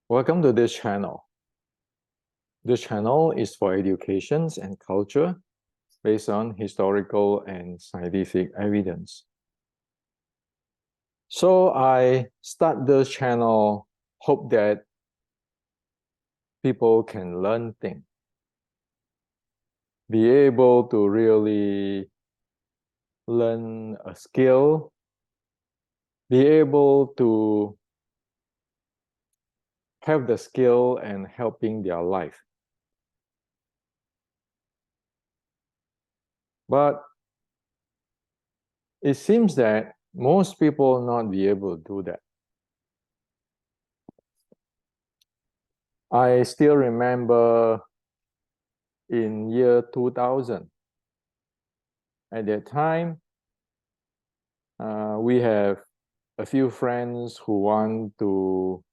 Welcome to this channel. This channel is for education and culture based on historical and scientific evidence. So I start this channel, hope that people can learn things, be able to really learn a skill, be able to have the skill and helping their life. But it seems that most people not be able to do that. I still remember in year 2000. At that time, we have a few friends who want to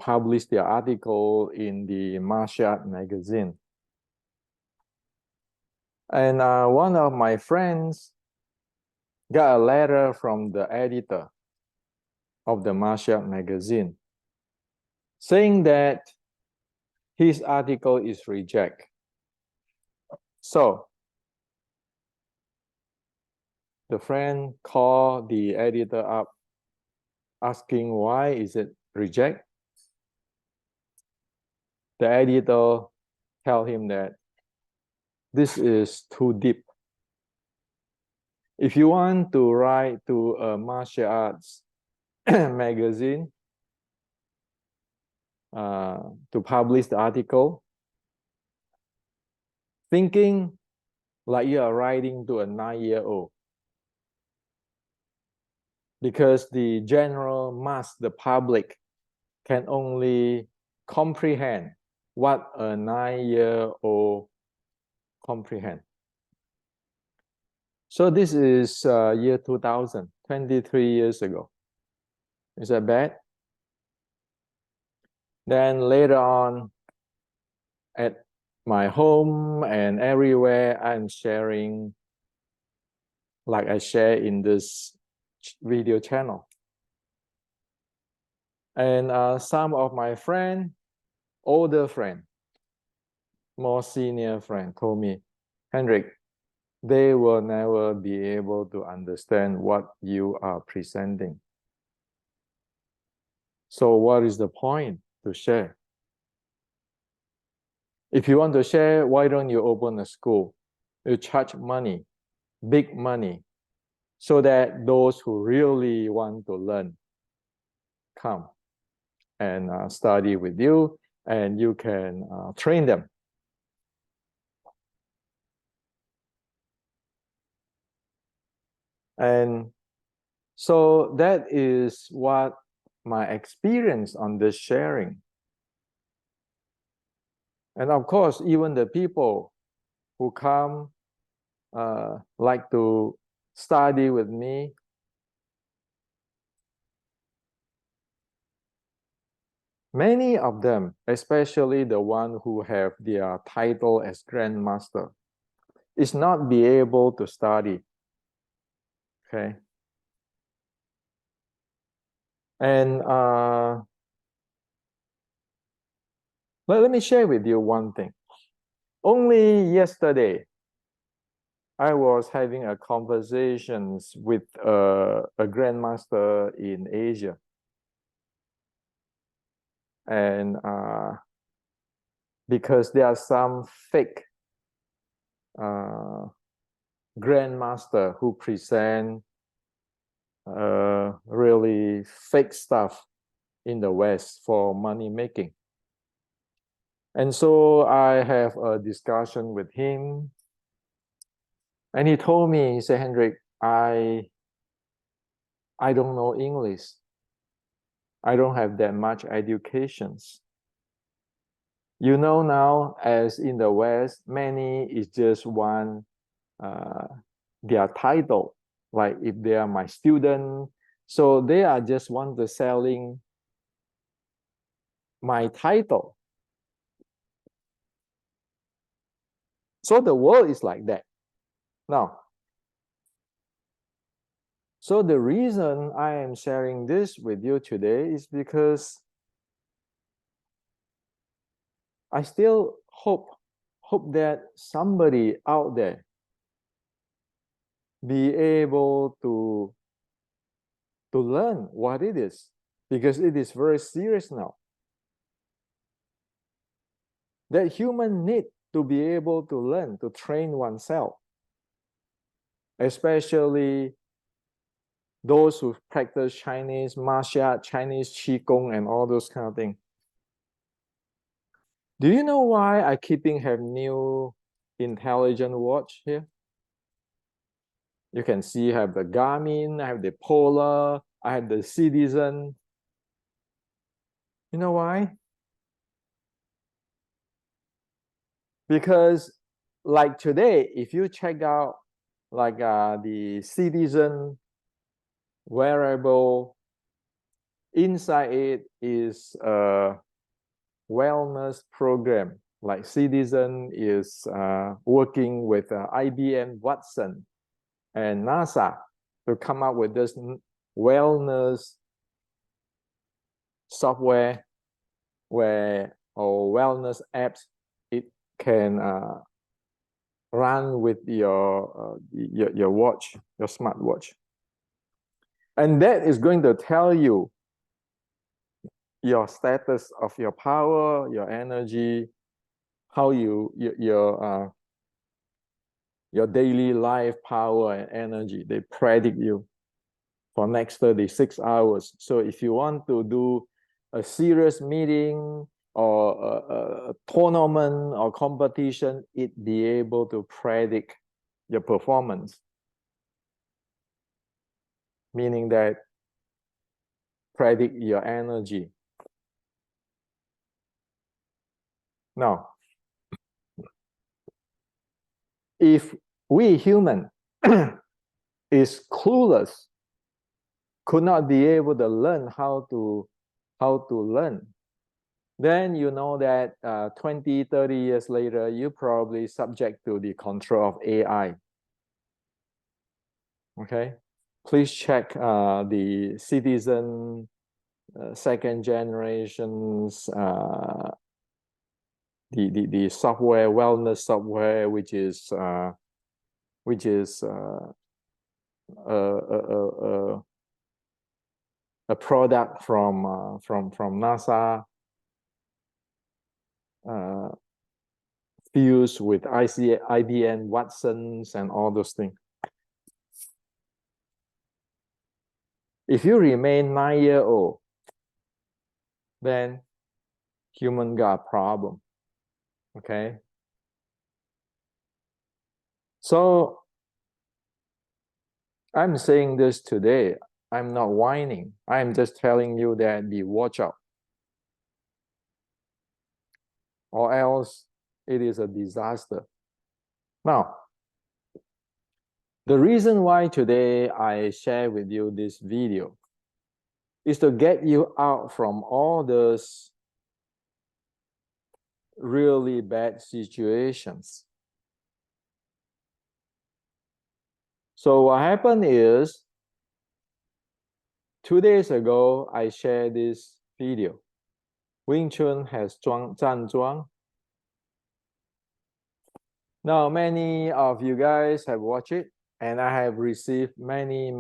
publish their article in the martial art magazine. And one of my friends got a letter from the editor of the martial art magazine saying that his article is rejected. So the friend called the editor up asking why is it rejected. The editor tell him that this is too deep. If you want to write to a martial arts magazine to publish the article, thinking like you are writing to a 9-year-old, because the general mass, the public, can only comprehend what a 9-year-old comprehend. So this is year 2000, 23 years ago. Is that bad? Then later on, at my home and everywhere, I'm sharing, like I share in this video channel. And some of my friends, older friend, more senior friend, told me, Hendrik, they will never be able to understand what you are presenting. So what is the point to share? If you want to share, why don't you open a school? You charge money, big money, so that those who really want to learn come and study with you, and you can train them. And so that is what my experience on this sharing. And of course, even the people who come like to study with me, many of them, especially the one who have their title as grandmaster, is not be able to study. Okay. And let me share with you one thing. Only yesterday, I was having a conversations with a grandmaster in Asia. And because there are some fake grandmaster who present really fake stuff in the West for money making. And so I have a discussion with him, and he told me, he said, Hendrik, I don't know English. I don't have that much educations. You know now, as in the West, many is just one their title. Like if they are my student, so they are just want to selling my title. So the world is like that. Now, So the reason I am sharing this with you today is because I still hope that somebody out there be able to learn what it is, because it is very serious now. That human need to be able to learn, to train oneself, especially those who practice Chinese martial art, Chinese Qigong, and all those kind of things. Do you know why I keeping have new intelligent watch here? You can see I have the Garmin, I have the Polar, I have the Citizen. You know why? Because like today, if you check out like the Citizen wearable, inside it is a wellness program. Like Citizen is working with IBM Watson and NASA to come up with this wellness software or wellness apps. It can run with your watch, your smartwatch, and that is going to tell you your status of your power, your energy, how your daily life power and energy. They predict you for next 36 hours. So if you want to do a serious meeting or a tournament or competition, it be able to predict your performance. Meaning that predict your energy. Now, if we human is clueless, could not be able to learn how to learn, then you know that 20, 30 years later, you're probably subject to the control of AI. Okay, please check the Citizen second generations, the software, wellness software, which is a product from NASA, fused with IBM Watsons and all those things. If you remain 9-year old, then human got a problem. Okay. So I'm saying this today. I'm not whining. I'm just telling you that be watch out, or else it is a disaster. Now, the reason why today I share with you this video is to get you out from all those really bad situations. So what happened is, 2 days ago, I shared this video. Wing Chun has zhan zhuang. Now, many of you guys have watched it, and I have received many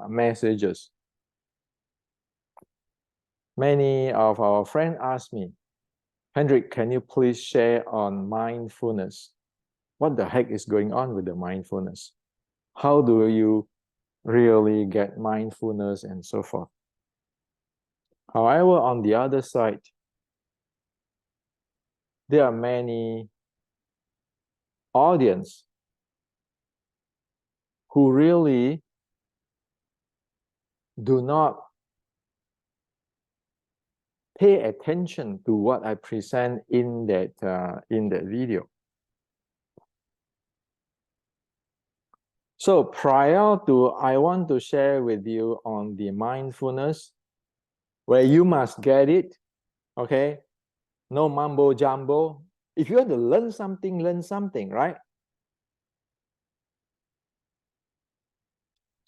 messages. Many of our friends asked me, Hendrik, can you please share on mindfulness? What the heck is going on with the mindfulness? How do you really get mindfulness and so forth? However, on the other side, there are many audience who really do not pay attention to what I present in that video. So prior to, I want to share with you on the mindfulness, where you must get it, okay? No mumbo jumbo. If you want to learn something, right?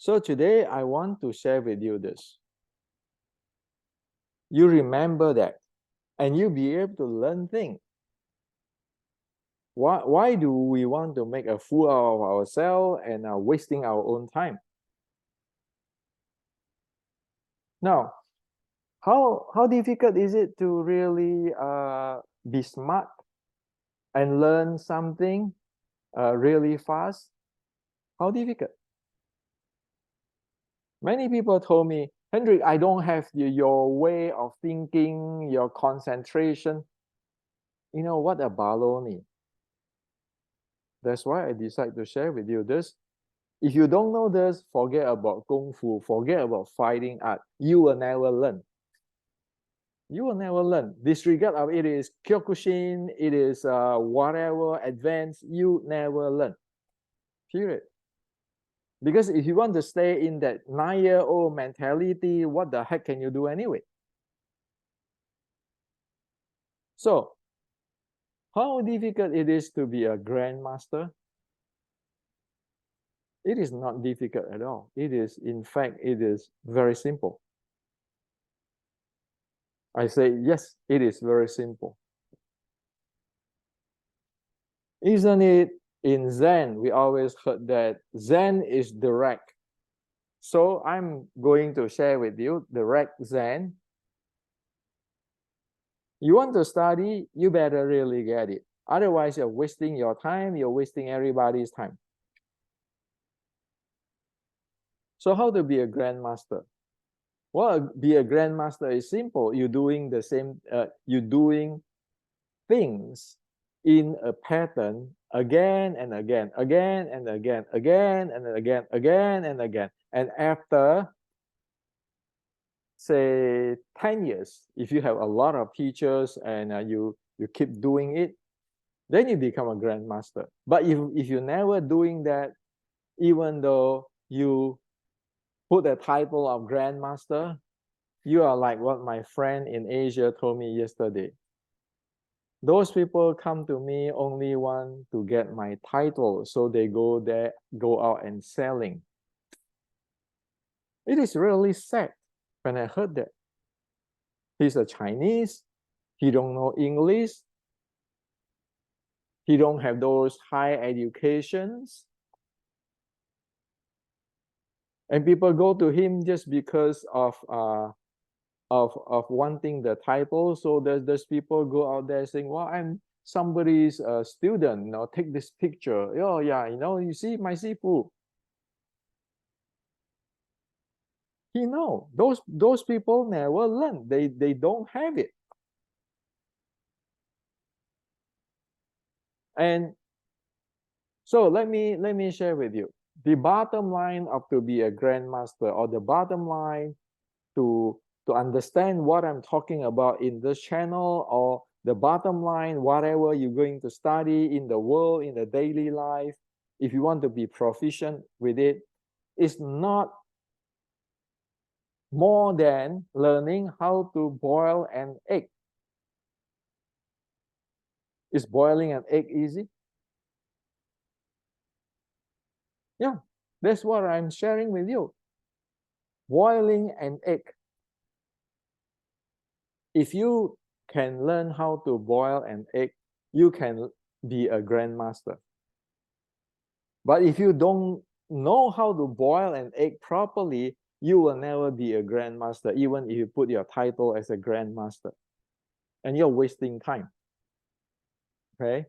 So today I want to share with you this. You remember that, and you'll be able to learn things. Why do we want to make a fool of ourselves and are wasting our own time? Now, how difficult is it to really be smart and learn something really fast? How difficult? Many people told me, Hendrik, I don't have your way of thinking, your concentration. You know what a baloney. That's why I decided to share with you this. If you don't know this, forget about Kung Fu, forget about fighting art. You will never learn. You will never learn. Disregard of it is Kyokushin, it is whatever, advanced, you never learn. Period. Because if you want to stay in that 9-year-old mentality, what the heck can you do anyway? So, how difficult it is to be a grandmaster? It is not difficult at all. It is, in fact, it is very simple. I say, yes, it is very simple. Isn't it in Zen, we always heard that Zen is direct. So I'm going to share with you direct Zen. You want to study, you better really get it. Otherwise, you're wasting your time, you're wasting everybody's time. So how to be a grandmaster? Well, be a grandmaster is simple. You're doing the same, you're doing things in a pattern again and again, again and again, again and again, again and again. And after, say, 10 years, if you have a lot of teachers and you keep doing it, then you become a grandmaster. But if you're never doing that, even though you put the title of grandmaster, you are like what my friend in Asia told me yesterday. Those people come to me only want to get my title, so they go out and selling. It is really sad when I heard that. He's a Chinese, he don't know English, he don't have those high educations, and people go to him just because of wanting the title. So there's people go out there saying, well, I'm somebody's student, take this picture. Oh yeah, you see my sifu. Those people never learn. They don't have it. And so let me share with you the bottom line of to be a grandmaster, or the bottom line to understand what I'm talking about in this channel, or the bottom line, whatever you're going to study in the world, in the daily life, if you want to be proficient with it, is not more than learning how to boil an egg. Is boiling an egg easy? Yeah, that's what I'm sharing with you. Boiling an egg. If you can learn how to boil an egg, you can be a grandmaster. But if you don't know how to boil an egg properly, you will never be a grandmaster, even if you put your title as a grandmaster. And you're wasting time. Okay?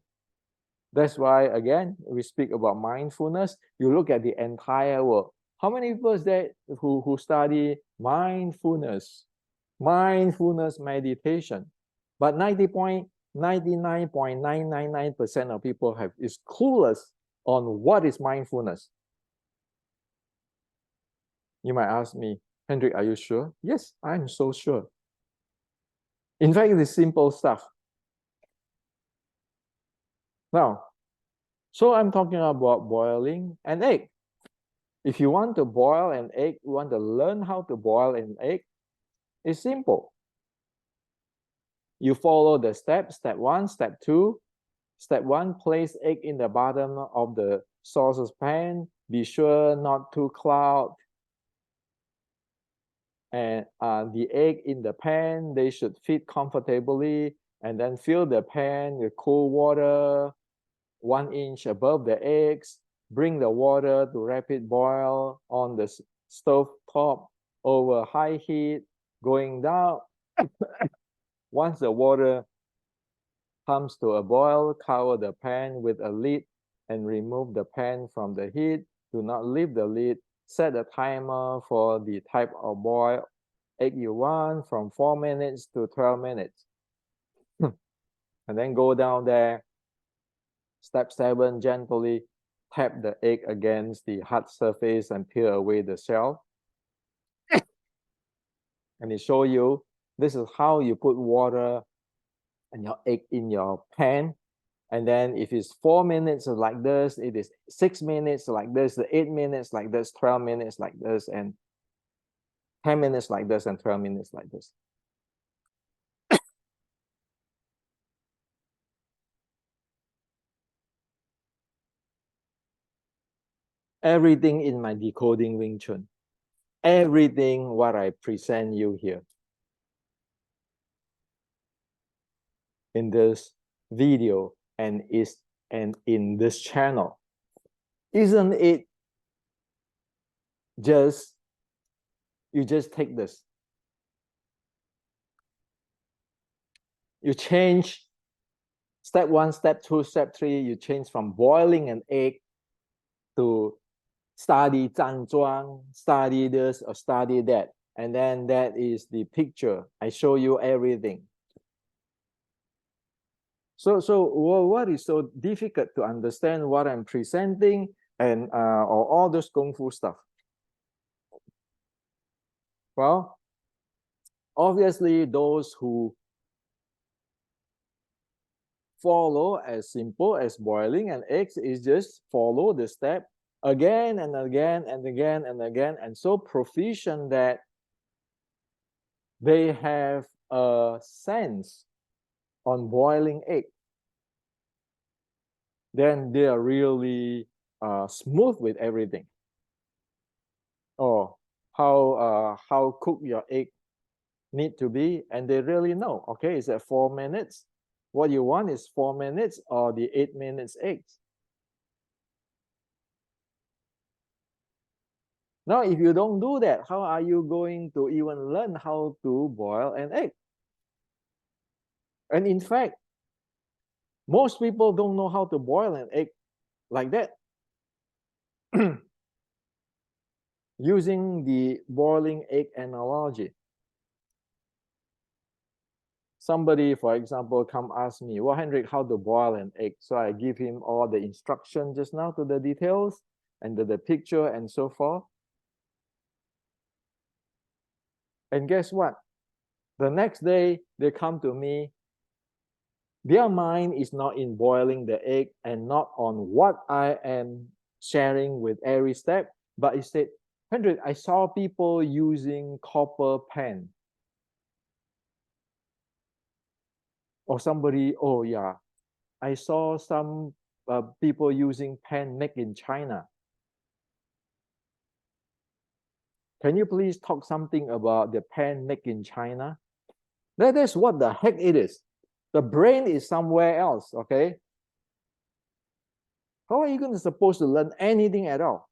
That's why, again, we speak about mindfulness. You look at the entire world. How many people is there who study mindfulness meditation? But 99.999% of people is clueless on what is mindfulness. You might ask me, Hendrik, are you sure? Yes, I'm so sure. In fact, it is simple stuff. Now, so I'm talking about boiling an egg. If you want to boil an egg, you want to learn how to boil an egg, it's simple. You follow the steps, step 1, step 2. Step 1, place egg in the bottom of the saucepan. Be sure not to cloud. and the egg in the pan. They should fit comfortably, and then fill the pan with cool water 1 inch above the eggs. Bring the water to rapid boil on the stove top over high heat, going down. Once the water comes to a boil, cover the pan with a lid and remove the pan from the heat. Do not leave the lid. Set a timer for the type of boiled egg you want, from 4 minutes to 12 minutes. And then go down there. Step 7, gently tap the egg against the hot surface and peel away the shell. And it shows you this is how you put water and your egg in your pan. And then if it's 4 minutes like this, it is 6 minutes like this, 8 minutes like this, 12 minutes like this, and 10 minutes like this, and 12 minutes like this. Everything in my Decoding Wing Chun, everything what I present you here in this video and in this channel, isn't it just, you just take this, you change step 1, step 2, step 3, you change from boiling an egg to study Zhang Zhuang, study this or study that. And then that is the picture. I show you everything. So what is so difficult to understand what I'm presenting and or all those Kung Fu stuff? Well, obviously those who follow as simple as boiling an egg is just follow the step again and again and again and again, and so proficient that they have a sense on boiling egg. Then they are really smooth with everything. Or how cook your egg need to be, and they really know, okay, is that 4 minutes? What you want is 4 minutes or the 8 minutes eggs. Now, if you don't do that, how are you going to even learn how to boil an egg? And in fact, most people don't know how to boil an egg like that. Using the boiling egg analogy. Somebody, for example, come ask me, well, Hendrik, how to boil an egg? So I give him all the instruction just now to the details and the picture and so forth. And guess what? The next day, they come to me. Their mind is not in boiling the egg and not on what I am sharing with every step, but it said, Hendrik, I saw people using copper pan. Or somebody, oh yeah, I saw some people using pan made in China. Can you please talk something about the pan made in China? That is what the heck it is. The brain is somewhere else, okay? How are you going to supposed to learn anything at all?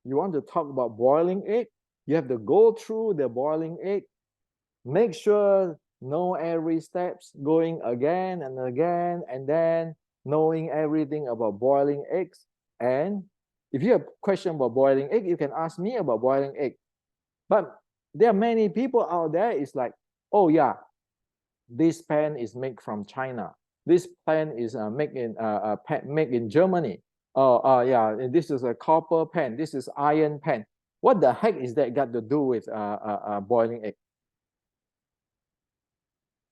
You want to talk about boiling egg? You have to go through the boiling egg, make sure know every steps, going again and again, and then knowing everything about boiling eggs. And if you have a question about boiling egg, you can ask me about boiling egg. But there are many people out there, it's like, oh yeah, this pan is made from China. This pan is made in Germany. Oh yeah, this is a copper pan. This is iron pan. What the heck is that got to do with boiling egg?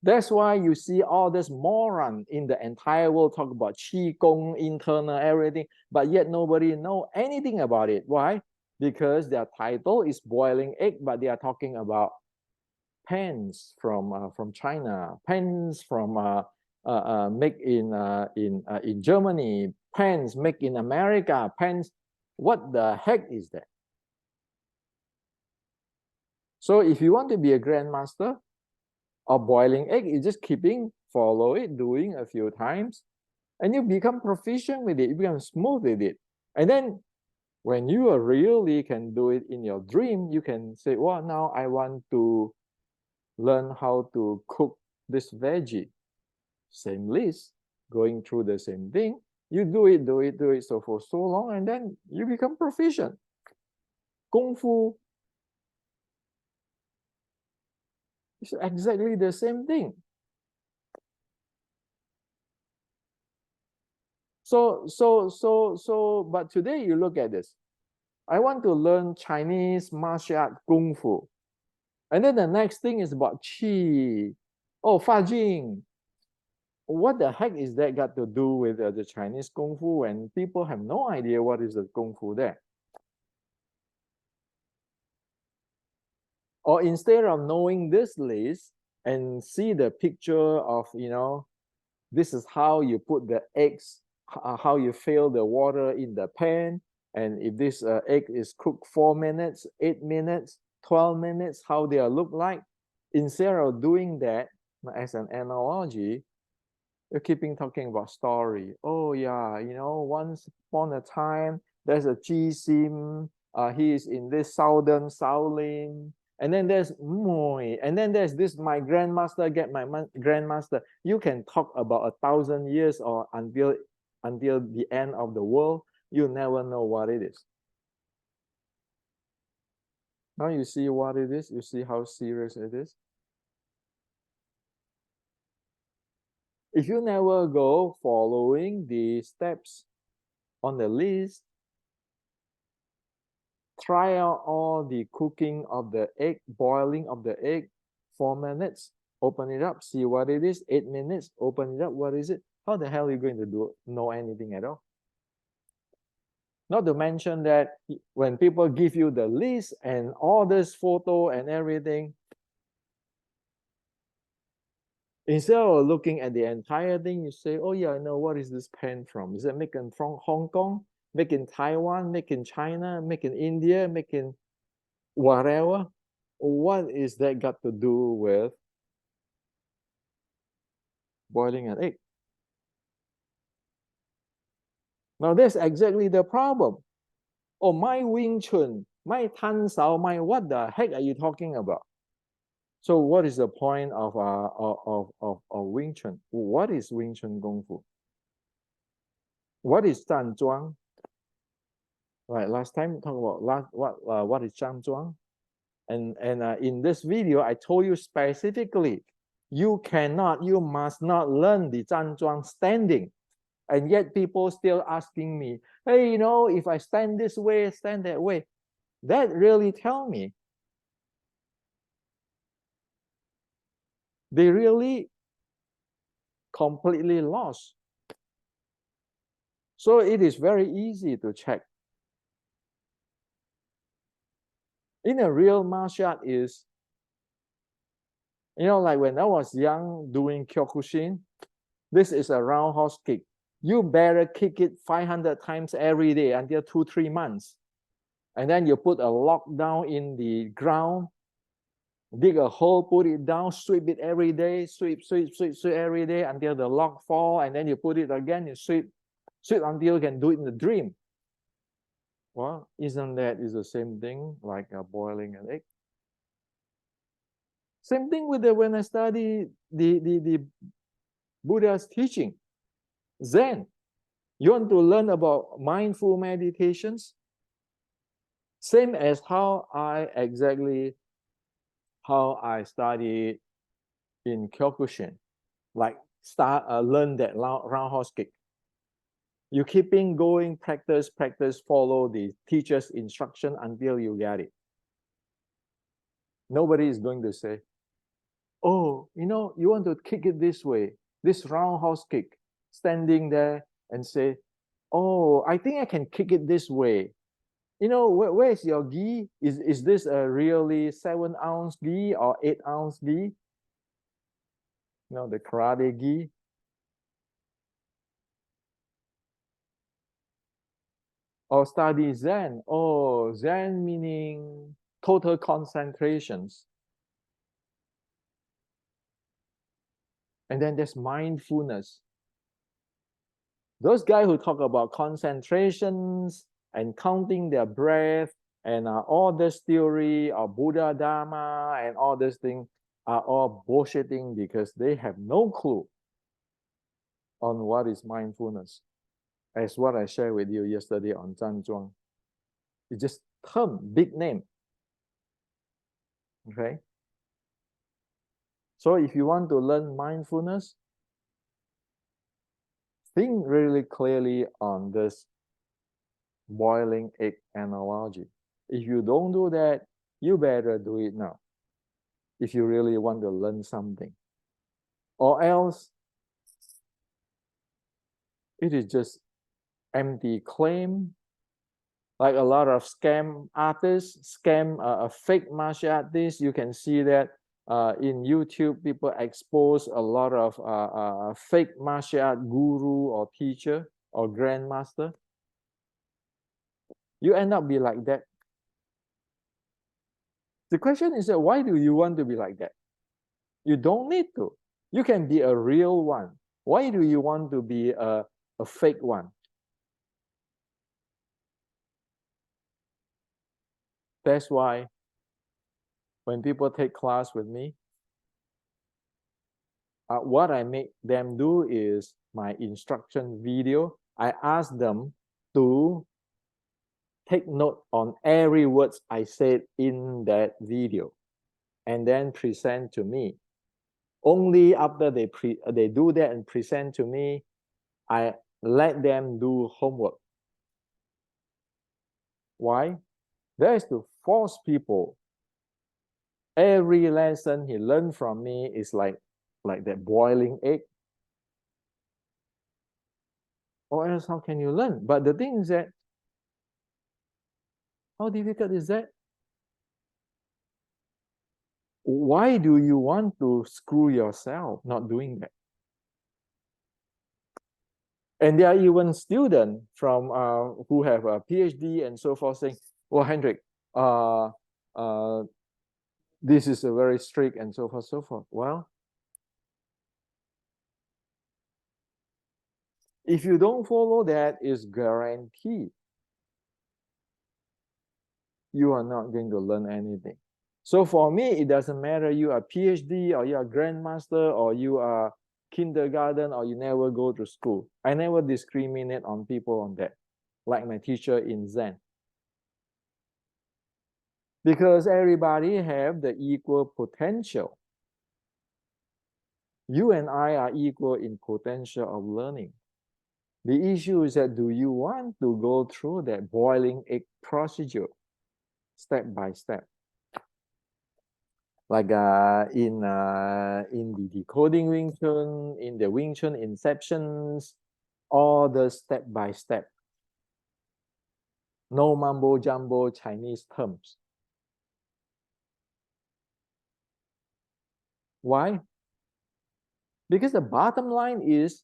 That's why you see all this moron in the entire world talk about Qi Gong, internal, everything, but yet nobody know anything about it. Why? Because their title is boiling egg, but they are talking about pens from China, pens from made in Germany, pens made in America, pens. What the heck is that? So if you want to be a grandmaster of boiling egg, you just follow it, doing a few times, and you become proficient with it. You become smooth with it. And then when you really can do it in your dream, you can say, well, now I want to learn how to cook this veggie. Same list, going through the same thing. You do it, do it, do it so for so long, and then you become proficient. Kung Fu is exactly the same thing. But today you look at this. I want to learn Chinese martial art Kung Fu. And then the next thing is about Qi. Oh, Fa Jing. What the heck is that got to do with the Chinese Kung Fu when people have no idea what is the Kung Fu there? Or instead of knowing this list and see the picture of, this is how you put the eggs, how you fill the water in the pan. And if this egg is cooked 4 minutes, 8 minutes, 12 minutes, how they look like. Instead of doing that as an analogy, you're keeping talking about story. Oh yeah, once upon a time, there's a Ji Sim. He is in this southern Shaolin. And then there's Moy. And then there's this, my grandmaster, get my grandmaster. You can talk about 1,000 years or until the end of the world. You never know what it is. Now you see what it is. You see how serious it is. If you never go following the steps on the list, try out all the cooking of the egg, boiling of the egg, 4 minutes, open it up, see what it is, 8 minutes, open it up, what is it? How the hell are you going to know anything at all? Not to mention that when people give you the list and all this photo and everything, instead of looking at the entire thing, you say, oh yeah, I know, what is this pen from? Is it made from Hong Kong, made in Taiwan, made in China, made in India, made in whatever? What is that got to do with boiling an egg? Now that's exactly the problem. Oh, my Wing Chun, my Tan Sao, my what the heck are you talking about? So what is the point of Wing Chun? What is Wing Chun Kung Fu? What is Zhan Zhuang? Right, last time talk about what is Zhan Zhuang? And in this video, I told you specifically, you must not learn the Zhan Zhuang standing. And yet people still asking me, hey, if I stand this way, stand that way. That really tell me they really completely lost. So it is very easy to check. In a real martial art is, like when I was young doing Kyokushin, this is a roundhouse kick. You better kick it 500 times every day until 2-3 months. And then you put a lock down in the ground, dig a hole, put it down, sweep it every day, sweep every day until the lock fall, and then you put it again, you sweep until you can do it in the dream. Well, isn't that is the same thing like boiling an egg? Same thing with when I study the Buddha's teaching, Zen. You want to learn about mindful meditations? Same as how I studied in Kyokushin, like learn that roundhouse kick. You keeping going, practice, follow the teacher's instruction until you get it. Nobody is going to say, oh, you want to kick it this way, this roundhouse kick, standing there and say, oh, I think I can kick it this way. Where's your gi? Is this a really 7-ounce gi or 8-ounce gi? The karate gi. or study Zen. Oh, Zen meaning total concentrations. And then there's mindfulness. Those guys who talk about concentrations and counting their breath and all this theory of Buddha Dharma and all this thing are all bullshitting because they have no clue on what is mindfulness. As what I shared with you yesterday on Zhanzhuang. It's just term, big name. Okay? So if you want to learn mindfulness, think really clearly on this boiling egg analogy. If you don't do that, you better do it now if you really want to learn something. Or else, it is just empty claim. Like a lot of scam artists, fake martial artists, you can see that in YouTube, people expose a lot of fake martial art guru or teacher or grandmaster. You end up be like that. The question is that why do you want to be like that? You don't need to. You can be a real one. Why do you want to be a fake one? That's why when people take class with me, what I make them do is my instruction video. I ask them to take note on every word I said in that video and then present to me. Only after they do that and present to me, I let them do homework. Why? That is to force people. Every lesson he learned from me is like that boiling egg. Or else how can you learn? But the thing is that, how difficult is that? Why do you want to screw yourself not doing that? And there are even students from who have a PhD and so forth saying, well, Hendrik, this is a very strict and so forth, so forth. Well, if you don't follow that, it's guaranteed you are not going to learn anything. So for me, it doesn't matter you are PhD or you are grandmaster or you are kindergarten or you never go to school. I never discriminate on people on that, like my teacher in Zen. Because everybody have the equal potential. You and I are equal in potential of learning. The issue is that do you want to go through that boiling egg procedure step by step? Like in the decoding Wing Chun, in the Wing Chun inceptions, all the step by step. No mumbo jumbo Chinese terms. Why? Because the bottom line is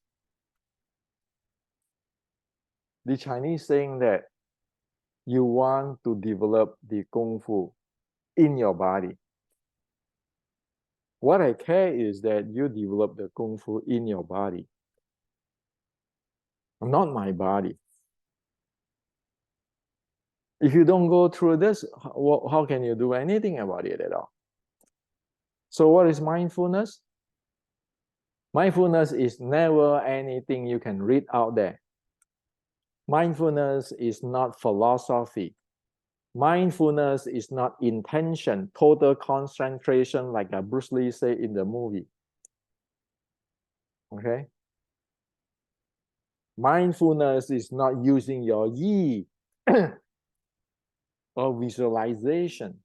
the Chinese saying that you want to develop the Kung Fu in your body. What I care is that you develop the Kung Fu in your body, not my body. If you don't go through this, how can you do anything about it at all? So what is mindfulness? Mindfulness is never anything you can read out there. Mindfulness is not philosophy. Mindfulness is not intention, total concentration like Bruce Lee said in the movie. Okay? Mindfulness is not using your yi or visualization.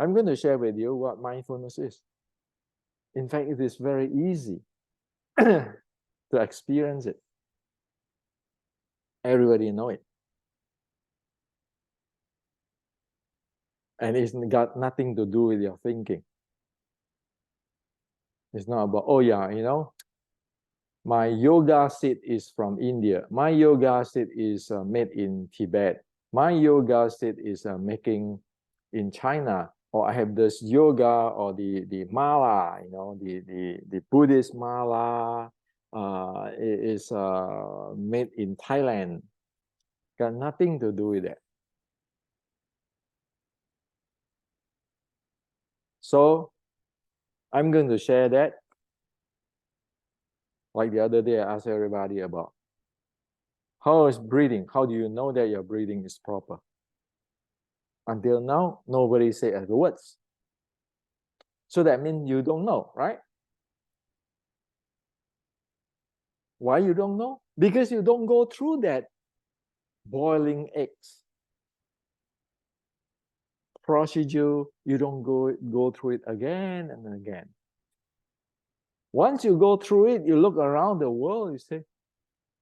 I'm going to share with you what mindfulness is. In fact, it is very easy to experience it. Everybody know it. And it's got nothing to do with your thinking. It's not about, oh yeah, My yoga seat is from India. My yoga seat is made in Tibet. My yoga seat is making in China. Or I have this yoga or the mala, the Buddhist mala is made in Thailand. Got nothing to do with that. So I'm going to share that. Like the other day, I asked everybody about how is breathing? How do you know that your breathing is proper? Until now, nobody said the words. So that means you don't know, right? Why you don't know? Because you don't go through that boiling eggs procedure. You don't go through it again and again. Once you go through it, you look around the world, you say,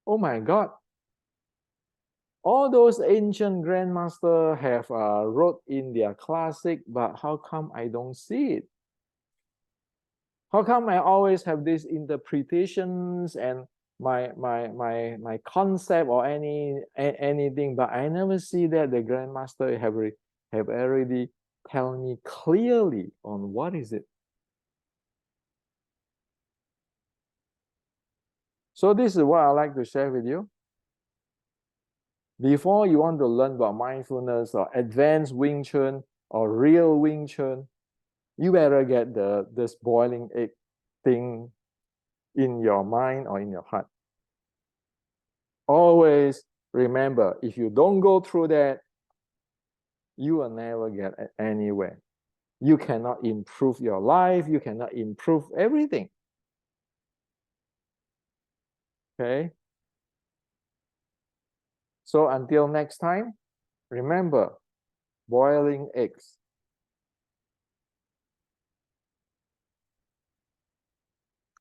oh my God, all those ancient grandmasters have wrote in their classic, but how come I don't see it? How come I always have these interpretations and my concept or anything, but I never see that the grandmaster have already tell me clearly on what is it. So this is what I like to share with you. Before you want to learn about mindfulness or advanced Wing Chun or real Wing Chun, you better get this boiling egg thing in your mind or in your heart. Always remember, if you don't go through that, you will never get anywhere. You cannot improve your life. You cannot improve everything. Okay? So until next time, remember, boiling eggs.